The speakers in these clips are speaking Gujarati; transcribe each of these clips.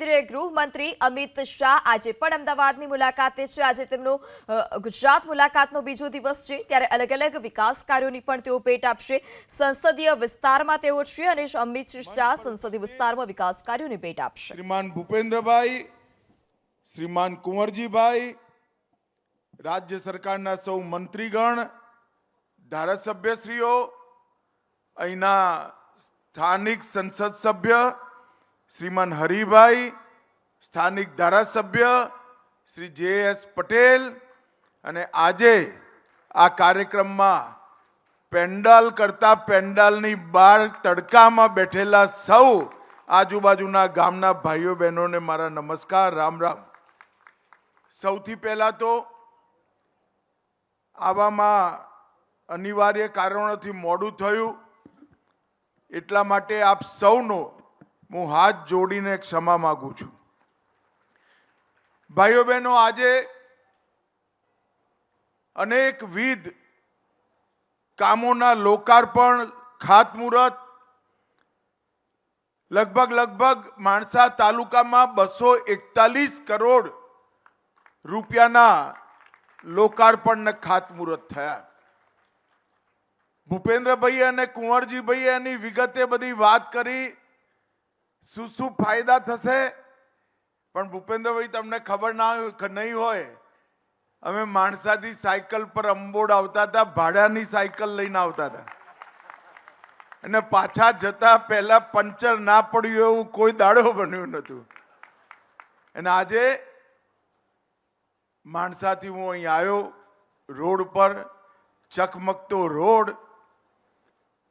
કેન્દ્રીય ગૃહમંત્રી અમિત શાહ આજે પણ અમદાવાદની મુલાકાતે છે। આજે તેમનો ગુજરાત મુલાકાતનો બીજો દિવસ છે, ત્યારે અલગ અલગ વિકાસ કાર્યોની પણ તેઓ ભેટ આપશે। સંસદીય વિસ્તારમાં તેઓ છે અને અમિત શાહ સંસદીય વિસ્તારમાં વિકાસ કાર્યોની ભેટ આપશે। શ્રીમાન ભૂપેન્દ્રભાઈ, શ્રીમાન કુંવરજીભાઈ, રાજ્ય સરકારના સૌ મંત્રીગણ, ધારાસભ્યશ્રીઓ, અહીંના સ્થાનિક સંસદ સભ્ય શ્રીમાન હરિભાઈ, સ્થાનિક ધારાસભ્ય શ્રી જે.એસ. પટેલ અને આજે આ કાર્યક્રમમાં પેન્ડલ કરતા પેન્ડલની બહાર તડકામાં બેઠેલા સૌ આજુબાજુના ગામના ભાઈઓ બહેનોને મારા નમસ્કાર, રામ રામ। સૌથી પહેલા તો આવામાં અનિવાર્ય કારણોથી મોડું થયું, એટલા માટે આપ સૌનો હું હાથ જોડીને ક્ષમા માંગુ છું। ભાઈઓ બહેનો, આજે અનેકવિધ કામોના લોકાર્પણ, ખાતમુહૂર્ત, લગભગ માણસા તાલુકામાં 241 કરોડ રૂપિયાના લોકાર્પણ ને ખાતમુહૂર્ત થયા। ભૂપેન્દ્રભાઈ અને કુંવરજીભાઈ એની વિગતે બધી વાત કરી, શું ફાયદા થશે, પણ ભૂપેન્દ્રભાઈ તમને ખબર નહીં હોય, અમે માણસાથી સાયકલ પર અંબોડ આવતા હતા, ભાડાની સાયકલ લઈને આવતા હતા અને પાછા જતા પહેલા પંચર ના પડ્યું એવું કોઈ દાડો બન્યું નહોતું। અને આજે માણસાથી હું અહીં આવ્યો, રોડ પર ચકમકતો રોડ,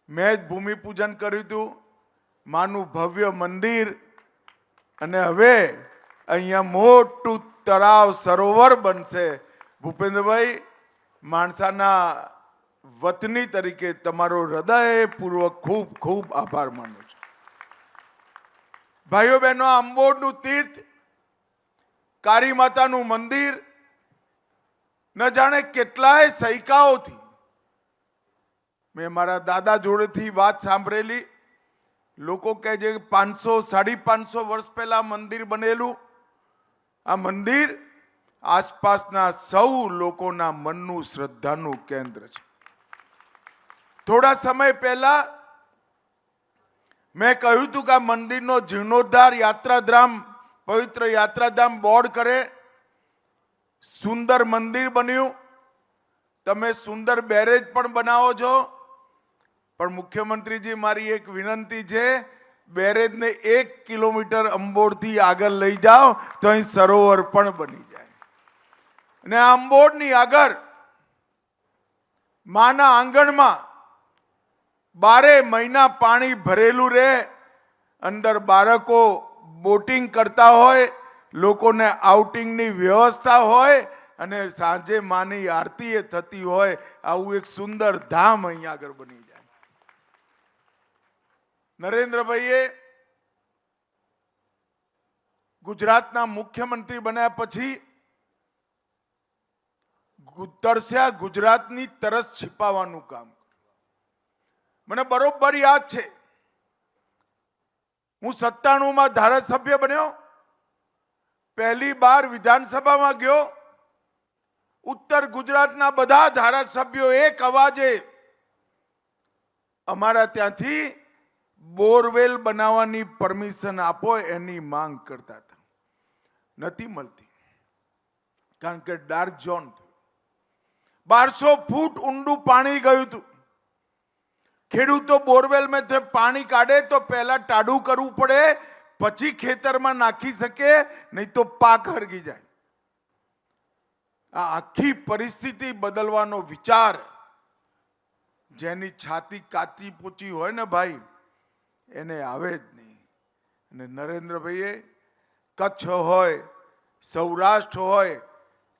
મેં જ ભૂમિપૂજન કર્યું હતું, માનું ભવ્ય મંદિર, અને હવે અહીંયા મોટું તળાવ સરોવર બનશે। ભૂપેન્દ્રભાઈ, માણસાના વતની તરીકે તમારો હૃદયપૂર્વક ખૂબ ખૂબ આભાર માનું છું। ભાઈઓ બહેનો, અંબોડનું તીર્થ, કાળી માતાનું મંદિર, ન જાણે કેટલાય સૈકાઓથી મેં મારા દાદા જોડેથી વાત સાંભળેલી, લોકો કહે છે 500-550 વર્ષ પહેલા મંદિર બનેલું। આ મંદિર આસપાસના સૌ લોકોના મનનું શ્રદ્ધાનું કેન્દ્ર છે। થોડા સમય પહેલા મેં કહ્યું હતું કે આ મંદિરનો જીર્ણોદ્ધાર યાત્રાધામ, પવિત્ર યાત્રાધામ બોર્ડ કરે, સુંદર મંદિર બન્યું। તમે સુંદર બેરેજ પણ બનાવો છો, પણ મુખ્યમંત્રીજી, મારી એક વિનંતી છે, બેરેજને 1 કિલોમીટર અંબોડથી આગળ લઈ જાઓ તો અહીં સરોવર પણ બની જાય। અને આ અંબોડની આગળ માના આંગણમાં 12 મહિના પાણી ભરેલું રહે, અંદર બાળકો બોટિંગ કરતા હોય, લોકોને આઉટિંગની વ્યવસ્થા હોય અને સાંજે માની આરતી થતી હોય, આવું એક સુંદર ધામ અહીં આગળ બની જાય। નરેન્દ્રભાઈએ ગુજરાતના મુખ્યમંત્રી બન્યા પછી તરસ્યા ગુજરાતની તરસ छिपावવાનું કામ કર્યું। મને બરોબર યાદ છે, હું 97માં ધારાસભ્ય બન્યો, પહેલી બાર વિધાનસભામાં ગયો, ઉત્તર ગુજરાતના બધા ધારાસભ્યો એક અવાજે અમારા ત્યાંથી બોરવેલ બનાવવાની પરમિશન આપો એની માંગ કરતા હતા, નથી મળતી, કારણ કે ડાર્ક ઝોન થયું। 1200 ફૂટ ઊંડું પાણી ગયું હતું। ખેડૂતો બોરવેલ માં પાણી કાઢે તો પહેલા ટાડું કરવું પડે, પછી ખેતરમાં નાખી શકે, નહીં તો પાક હરગી જાય। આ આખી પરિસ્થિતિ બદલવાનો વિચાર જેની છાતી કાચી પૂચી હોય ને ભાઈ, એને આવે જ નહીં। અને નરેન્દ્રભાઈએ કચ્છ હોય, સૌરાષ્ટ્ર હોય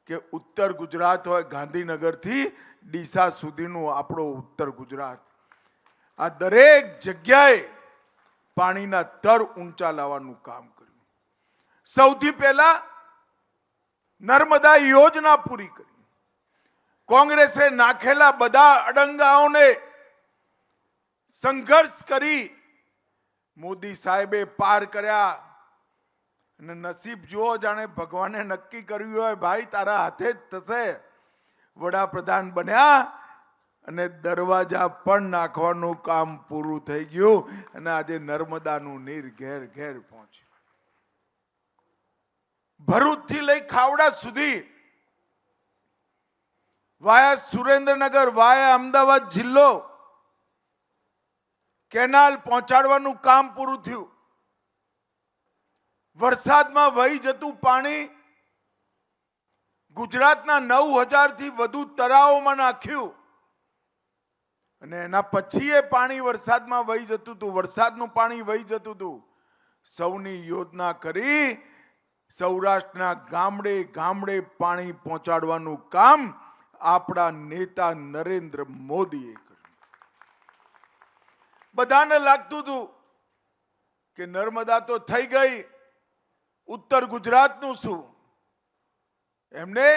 કે ઉત્તર ગુજરાત હોય, ગાંધીનગરથી ડીસા સુધીનું આપણો ઉત્તર ગુજરાત, આ દરેક જગ્યાએ પાણીના તર ઊંચા લાવવાનું કામ કર્યું। સૌથી પહેલા નર્મદા યોજના પૂરી કરી। કોંગ્રેસે નાખેલા બધા અડંગાઓને સંઘર્ષ કરી મોદી સાહેબે પાર કર્યા। અને નસીબ જુઓ, જાણે ભગવાને નક્કી કર્યું હોય ભાઈ તારા હાથે જ થશે. વડાપ્રધાન બન્યા અને દરવાજા પણ નાખવાનું કામ પૂરું થઈ ગયું અને આજે નર્મદાનું નીર ઘેર ઘેર પહોંચ્યું. ભરૂચથી લઈ ખાવડા સુધી, વાયા સુરેન્દ્રનગર, વાયા અમદાવાદ જિલ્લો, કેનાલ પહોંચાડવાનું કામ પૂરું થયું. વરસાદમાં વહી જતું પાણી ગુજરાતના 9,000 થી વધુ તળાવોમાં નાખ્યું અને એના પછી એ પાણી વરસાદમાં વહી જતું હતું, વરસાદનું પાણી વહી જતું હતું. સૌની યોજના કરી સૌરાષ્ટ્રના ગામડે ગામડે પાણી પહોંચાડવાનું કામ આપણા નેતા નરેન્દ્ર મોદીએ કર્યું. બધાને લાગતું હતું કે નર્મદા તો થઈ ગઈ, ઉત્તર ગુજરાતનું શું? એમને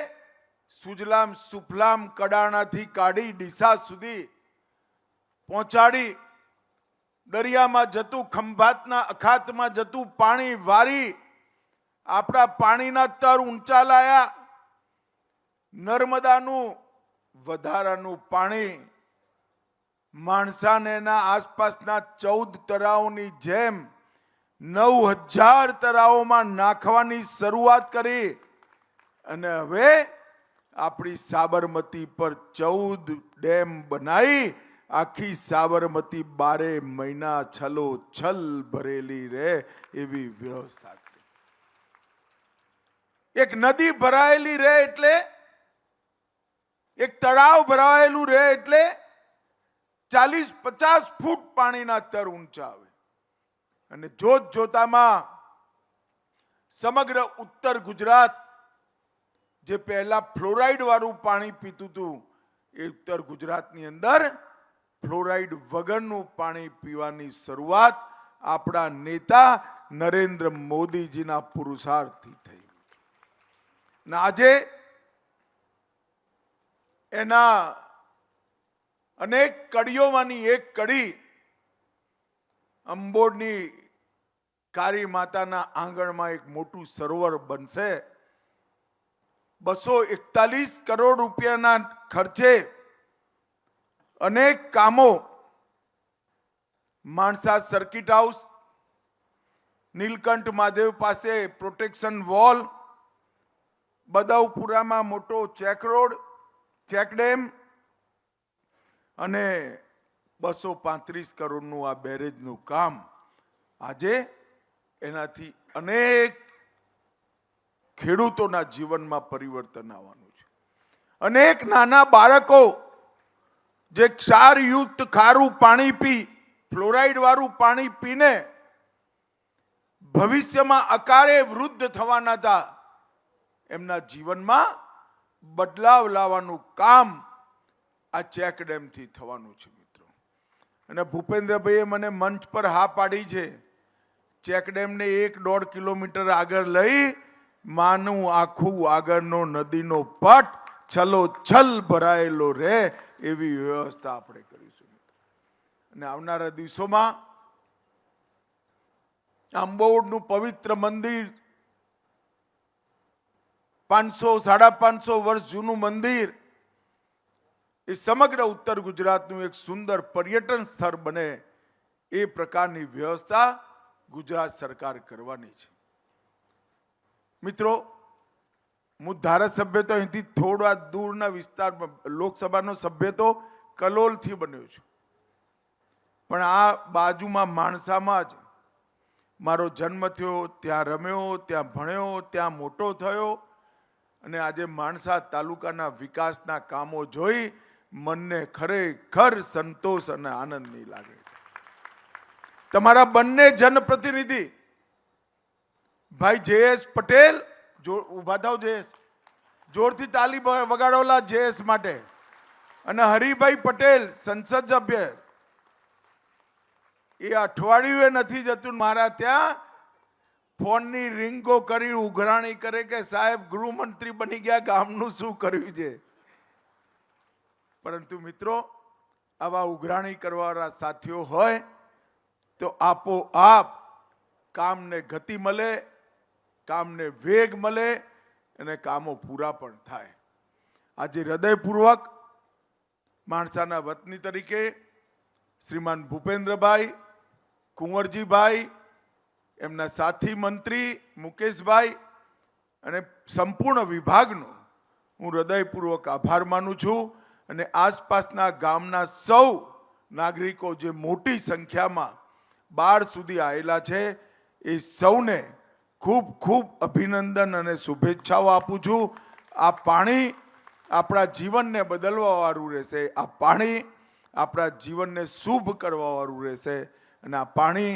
સુજલામ સુફલામ કડાણાથી કાઢી ડીસા સુધી પહોંચાડી, દરિયામાં જતું, ખંભાતના અખાતમાં જતું પાણી વારી આપણા પાણીના તર ઊંચા લાયા. નર્મદાનું વધારાનું પાણી માણસા ને એના આસપાસના 14 તળાવોની જેમ 9,000 તળાવોમાં નાખવાની શરૂઆત કરી અને હવે આપણી સાબરમતી પર 14 ડેમ બનાવી આખી સાબરમતી 12 મહિના છલોછલ ભરેલી રહે એવી વ્યવસ્થા કરી. એક નદી ભરાયેલી રહે એટલે, એક તળાવ ભરાયેલું રહે એટલે 40-50 ફૂટ પાણીના તર ઊંચા આવે અને જોત જોતામાં સમગ્ર ઉત્તર ગુજરાત જે પહેલા ફ્લોરાઇડ વાળું પાણી પીતું હતું એ ઉત્તર ગુજરાતની અંદર ફ્લોરાઇડ વગરનું પાણી પીવાની શરૂઆત આપણા નેતા નરેન્દ્ર મોદીજીના પુરુષાર્થથી થઈ. અને આજે એના અનેક કડીઓમાંની એક કડી અંબોડની કાળી માતાના આંગણમાં એક મોટું સરોવર બનશે. 241 કરોડ રૂપિયાના ખર્ચે અનેક કામો, માણસા સર્કિટ હાઉસ, નીલકંઠ મહાદેવ પાસે પ્રોટેક્શન વોલ, બદાઉપુરામાં મોટો ચેક રોડ, ચેક ડેમ અને 235 કરોડનું આ બેરેજનું કામ. આજે એનાથી અનેક ખેડૂતોના જીવનમાં પરિવર્તન આવવાનું છે. અનેક નાના બાળકો જે ક્ષારયુક્ત ખારું પાણી પી, ફ્લોરાઇડ વાળું પાણી પીને ભવિષ્યમાં અકાળે વૃદ્ધ થવાના હતા, એમના જીવનમાં બદલાવ લાવવાનું કામ આ ચેક ડેમથી થવાનું છે મિત્રો. અને ભૂપેન્દ્રભાઈએ મને મંચ પર હા પાડી છે, ચેક ડેમને 1-1.5 કિલોમીટર આગળ લઈ માનું આખું આગળનો નદીનો પટ છલોછલ ભરાયેલો રહે એવી વ્યવસ્થા આપણે કરીશું. અને આવનારા દિવસોમાં આંબોડનું પવિત્ર મંદિર, 500-550 વર્ષ જૂનું મંદિર, એ સમગ્ર ઉત્તર ગુજરાતનું એક સુંદર પર્યટન સ્થળ બને એ પ્રકારની વ્યવસ્થા ગુજરાત સરકાર કરવાની છે. મિત્રો, હું ધારાસભ્ય તો અહીંથી થોડા દૂરના વિસ્તારમાં, લોકસભાનો સભ્ય તો કલોલથી બન્યો છું, પણ આ બાજુમાં માણસામાં જ મારો જન્મ થયો, ત્યાં રમ્યો, ત્યાં ભણ્યો, ત્યાં મોટો થયો અને આજે માણસા તાલુકાના વિકાસના કામો જોઈ મનને ખરેખર સંતોષ અને આનંદની લાગે. તમારા બંને જનપ્રતિનિધિ ભાઈ JS પટેલ, ઉભા થાવ JS, જોરથી તાલી વગાડોલા JS માટે, અને હરિભાઈ પટેલ સંસદ સભ્ય, એ અઠવાડિયું નથી જતું મારા ત્યાં ફોનની રિંગો કરી ઉઘરાણી કરે કે સાહેબ ગૃહમંત્રી બની ગયા, ગામનું શું કર્યું છે. પરંતુ મિત્રો, આવા ઉઘરાણી કરવાવાળા સાથીઓ હોય તો આપોઆપ કામને ગતિ મળે, કામને વેગ મળે અને કામો પૂરા પણ થાય. આજે હૃદયપૂર્વક માણસાના વતની તરીકે શ્રીમાન ભૂપેન્દ્રભાઈ, કુંવરજીભાઈ, એમના સાથી મંત્રી મુકેશભાઈ અને સંપૂર્ણ વિભાગનો હું હૃદયપૂર્વક આભાર માનું છું. અને આસપાસના ગામના સૌ નાગરિકો જે મોટી સંખ્યામાં 12 સુધી આવેલા છે એ સૌને ખૂબ ખૂબ અભિનંદન અને શુભેચ્છાઓ આપું છું. આ પાણી આપણા જીવનને બદલવાવાળું રહેશે. આ પાણી આપણા જીવનને શુભ કરવાવાળું રહેશે. અને આ પાણી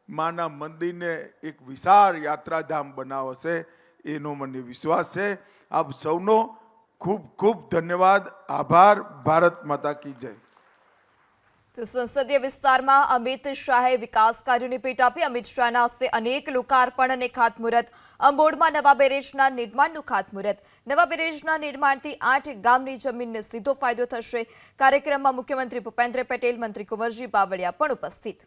માના મંદિરને એક વિશાળ યાત્રાધામ બનાવશે એનો મને વિશ્વાસ છે. આપ સૌનો ખૂબ ખૂબ ધન્યવાદ, આભાર. ભારત માતા કી જય. તો સંસદીય વિસ્તારમાં અમિત શાહે વિકાસ કાર્યોની ભેટ આપી. અમિત શાહના હસ્તે અનેક લોકાર્પણ અને ખાતમુહૂર્ત. અંબોડમાં નવા બેરેજના નિર્માણનું ખાતમુહૂર્ત. નવા બેરેજના નિર્માણથી 8 ગામની જમીનને સીધો ફાયદો થશે. કાર્યક્રમમાં મુખ્યમંત્રી ભૂપેન્દ્ર પટેલ, મંત્રી કુંવરજી બાવળિયા પણ ઉપસ્થિત.